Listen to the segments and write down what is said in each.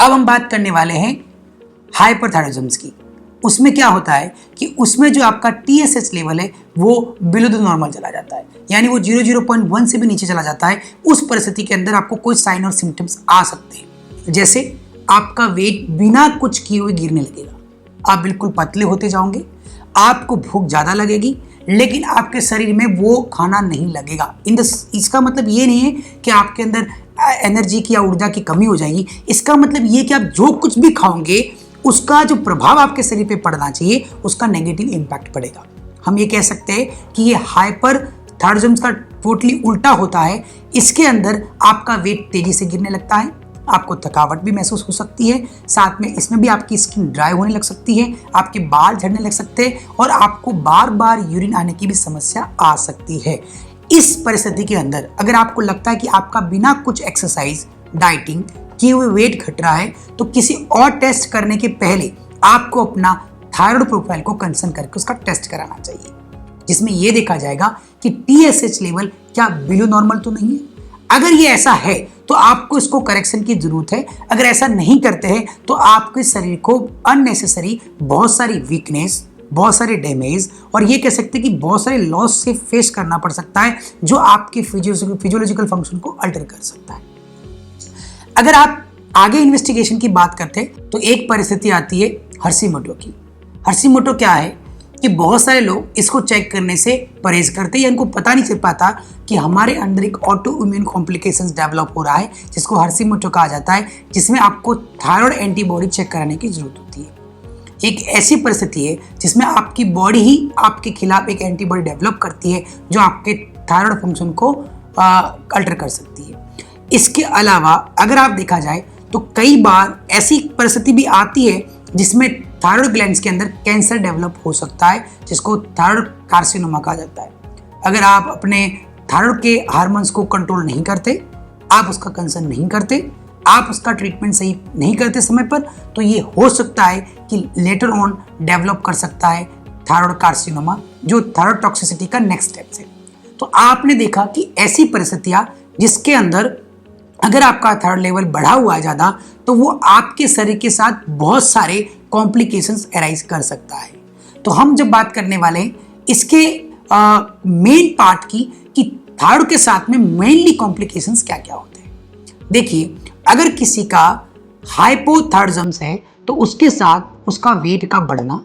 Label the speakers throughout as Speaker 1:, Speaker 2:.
Speaker 1: अब हम बात करने वाले हैं हाइपरथायरॉयडिज्म की। उसमें क्या होता है कि उसमें जो आपका TSH लेवल है वो बिलो द नॉर्मल चला जाता है, यानी वो 0.1 से भी नीचे चला जाता है। उस परिस्थिति के अंदर आपको कोई साइन और सिम्टम्स आ सकते हैं, जैसे आपका वेट बिना कुछ किए हुए गिरने लगेगा, आप बिल्कुल पतले होते जाओगे, आपको भूख ज़्यादा लगेगी लेकिन आपके शरीर में वो खाना नहीं लगेगा। इसका मतलब ये नहीं है कि आपके अंदर एनर्जी की या ऊर्जा की कमी हो जाएगी। इसका मतलब ये कि आप जो कुछ भी खाओगे उसका जो प्रभाव आपके शरीर पे पड़ना चाहिए उसका नेगेटिव इम्पैक्ट पड़ेगा। हम ये कह सकते हैं कि ये हाइपरथायरॉयडिज्म का टोटली उल्टा होता है। इसके अंदर आपका वेट तेजी से गिरने लगता है, आपको थकावट भी महसूस हो सकती है, साथ में इसमें भी आपकी स्किन ड्राई होने लग सकती है, आपके बाल झड़ने लग सकते हैं और आपको बार बार यूरिन आने की भी समस्या आ सकती है। इस परिस्थिति के अंदर अगर आपको लगता है कि आपका बिना कुछ एक्सरसाइज डाइटिंग किए हुए वेट घट रहा है तो किसी और टेस्ट करने के पहले आपको अपना थायराइड प्रोफाइल को कंसर्न करके उसका टेस्ट कराना चाहिए, जिसमें यह देखा जाएगा कि TSH लेवल क्या बिलो नॉर्मल तो नहीं है। अगर ये ऐसा है तो आपको इसको करेक्शन की जरूरत है। अगर ऐसा नहीं करते हैं तो आपके शरीर को अननेसेसरी बहुत सारी वीकनेस, बहुत सारे डैमेज और ये कह सकते हैं कि बहुत सारे लॉस से फेस करना पड़ सकता है, जो आपके फिजियोलॉजिकल फंक्शन को अल्टर कर सकता है। अगर आप आगे इन्वेस्टिगेशन की बात करते हैं तो एक परिस्थिति आती है हर्षिमोटो की। हर्षिमोटो क्या है कि बहुत सारे लोग इसको चेक करने से परहेज करते हैं या इनको पता नहीं चल पाता कि हमारे अंदर एक ऑटो इम्यून कॉम्प्लिकेशंस डेवलप हो रहा है जिसको हर्षिमोटो कहा जाता है, जिसमें आपको थायराइड एंटीबॉडी चेक कराने की जरूरत होती है। एक ऐसी परिस्थिति है जिसमें आपकी बॉडी ही आपके खिलाफ एक एंटीबॉडी डेवलप करती है जो आपके थायराइड फंक्शन को अल्टर कर सकती है। इसके अलावा अगर आप देखा जाए तो कई बार ऐसी परिस्थिति भी आती है जिसमें थायराइड ग्लैंड्स के अंदर कैंसर डेवलप हो सकता है, जिसको थायराइड कार्सिनोमा कहा जाता है। अगर आप अपने थायराइड के हार्मोन्स को कंट्रोल नहीं करते, आप उसका कंसर्न नहीं करते, आप उसका ट्रीटमेंट सही नहीं करते समय पर, तो ये हो सकता है कि लेटर ऑन डेवलप कर सकता है थायराइड कार्सिनोमा, जो थायराइड टॉक्सिसिटी का नेक्स्ट स्टेप है। तो आपने देखा कि ऐसी परिस्थितियां जिसके अंदर अगर आपका थायराइड लेवल बढ़ा हुआ है ज़्यादा तो वो आपके शरीर के साथ बहुत सारे कॉम्प्लिकेशंस अराइज कर सकता है। तो हम जब बात करने वाले हैं इसके मेन पार्ट की कि थायराइड के साथ में मेनली कॉम्प्लिकेशंस क्या क्या होते हैं। देखिए, अगर किसी का हाइपोथायरॉयडिज्म है तो उसके साथ उसका वेट का बढ़ना,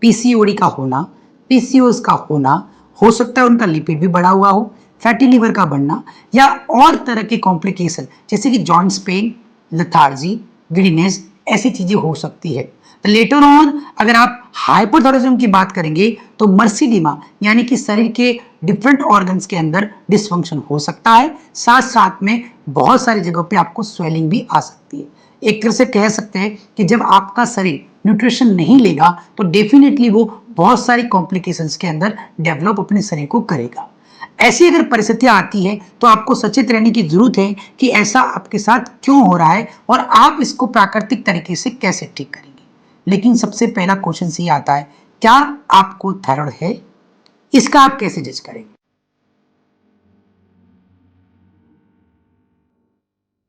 Speaker 1: PCOD का होना, PCOS का होना, हो सकता है उनका लिपिड भी बढ़ा हुआ हो, फैटी लीवर का बढ़ना या और तरह के कॉम्प्लिकेशन जैसे कि जॉइंट्स पेन, लेथार्जी, गिडनेस, ऐसी चीजें हो सकती है। तो लेटर ऑन अगर आप हाइपोथायरॉयडिज्म की बात करेंगे तो मर्सीडिमा यानी कि शरीर के डिफरेंट ऑर्गन्स के अंदर डिसफंक्शन हो सकता है, साथ साथ में बहुत सारी जगहों पे आपको स्वेलिंग भी आ सकती है। एक तरह से कह सकते हैं कि जब आपका शरीर न्यूट्रिशन नहीं लेगा तो डेफिनेटली वो बहुत सारी कॉम्प्लिकेशंस के अंदर डेवलप अपने शरीर को करेगा। ऐसी अगर परिस्थितियां आती है तो आपको सचेत रहने की जरूरत है कि ऐसा आपके साथ क्यों हो रहा है और आप इसको प्राकृतिक तरीके से कैसे ठीक करेंगे। लेकिन सबसे पहला क्वेश्चन ये आता है, क्या आपको थायराइड है? इसका आप कैसे जज करेंगे?